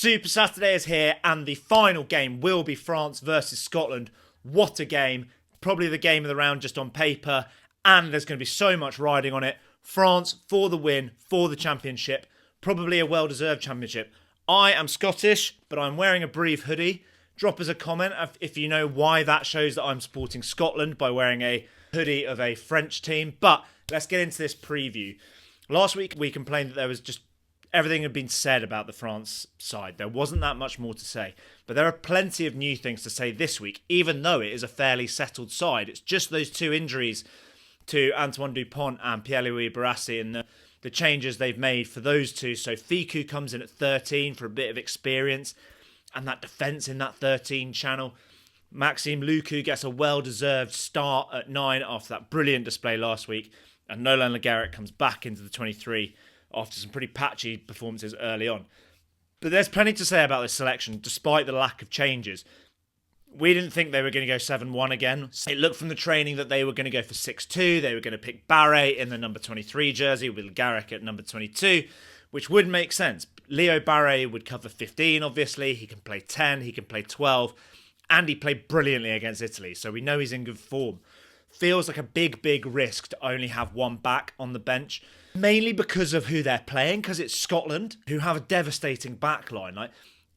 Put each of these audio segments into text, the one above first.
Super Saturday is here and the final game will be France versus Scotland. What a game. Probably the game of the round just on paper, and there's going to be so much riding on it. France for the win, for the championship. Probably a well-deserved championship. I am Scottish, but I'm wearing a Brive hoodie. Drop us a comment if you know why that shows that I'm supporting Scotland by wearing a hoodie of a French team. But let's get into this preview. Last week we complained that there was just everything had been said about the France side. There wasn't that much more to say. But there are plenty of new things to say this week, even though it is a fairly settled side. It's just those two injuries to Antoine Dupont and Pierre-Louis Barassi and the changes they've made for those two. So Fickou comes in at 13 for a bit of experience. And that defence in that 13 channel. Maxime Lucu gets a well-deserved start at 9 after that brilliant display last week. And Nolan Le Garrec comes back into the 23 after some pretty patchy performances early on. But there's plenty to say about this selection, despite the lack of changes. We didn't think they were going to go 7-1 again. It looked from the training that they were going to go for 6-2. They were going to pick Barret in the number 23 jersey with Le Garrec at number 22, which would make sense. Leo Barret would cover 15, obviously. He can play 10, he can play 12, and he played brilliantly against Italy, so we know he's in good form. Feels like a big risk to only have one back on the bench, mainly because of who they're playing, because it's Scotland, who have a devastating backline. Like,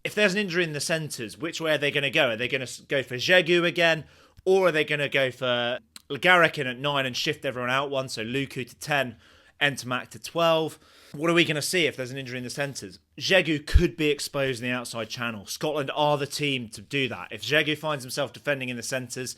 if there's an injury in the centres, which way are they going to go? Are they going to go for Jegu again, or are they going to go for Le Garrec in at 9 and shift everyone out one, so Lucu to 10, Ntamack to 12? What are we going to see if there's an injury in the centres? Jegu could be exposed in the outside channel. Scotland are the team to do that. If Jegu finds himself defending in the centres,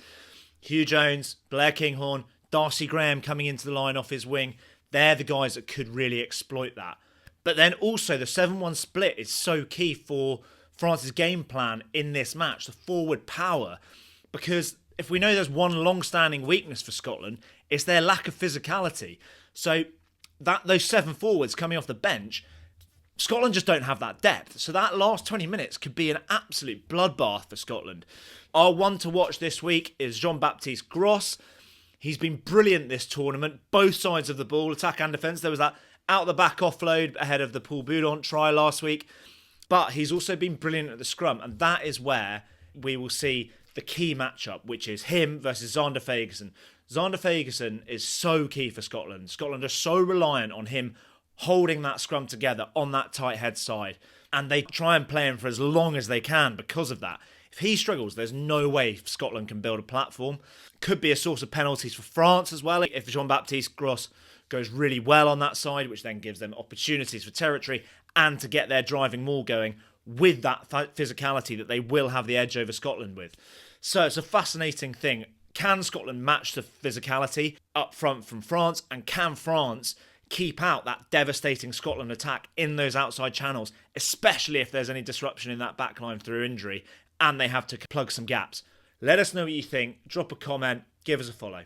Hugh Jones, Blair Kinghorn, Darcy Graham coming into the line off his wing, they're the guys that could really exploit that. But then also the 7-1 split is so key for France's game plan in this match, the forward power. Because if we know there's one long-standing weakness for Scotland, it's their lack of physicality. So those 7 forwards coming off the bench, Scotland just don't have that depth. So that last 20 minutes could be an absolute bloodbath for Scotland. Our one to watch this week is Jean-Baptiste Gros. He's been brilliant this tournament, both sides of the ball, attack and defence. There was that out-the-back offload ahead of the Paul Boudon try last week. But he's also been brilliant at the scrum, and that is where we will see the key matchup, which is him versus Zander Fagerson. Zander Fagerson is so key for Scotland. Scotland are so reliant on him holding that scrum together on that tight head side. And they try and play him for as long as they can because of that. If he struggles, there's no way Scotland can build a platform. Could be a source of penalties for France as well. If Jean-Baptiste Gros goes really well on that side, which then gives them opportunities for territory and to get their driving maul going with that physicality that they will have the edge over Scotland with. So it's a fascinating thing. Can Scotland match the physicality up front from France? And can France keep out that devastating Scotland attack in those outside channels, especially if there's any disruption in that backline through injury and they have to plug some gaps? Let us know what you think. Drop a comment. Give us a follow.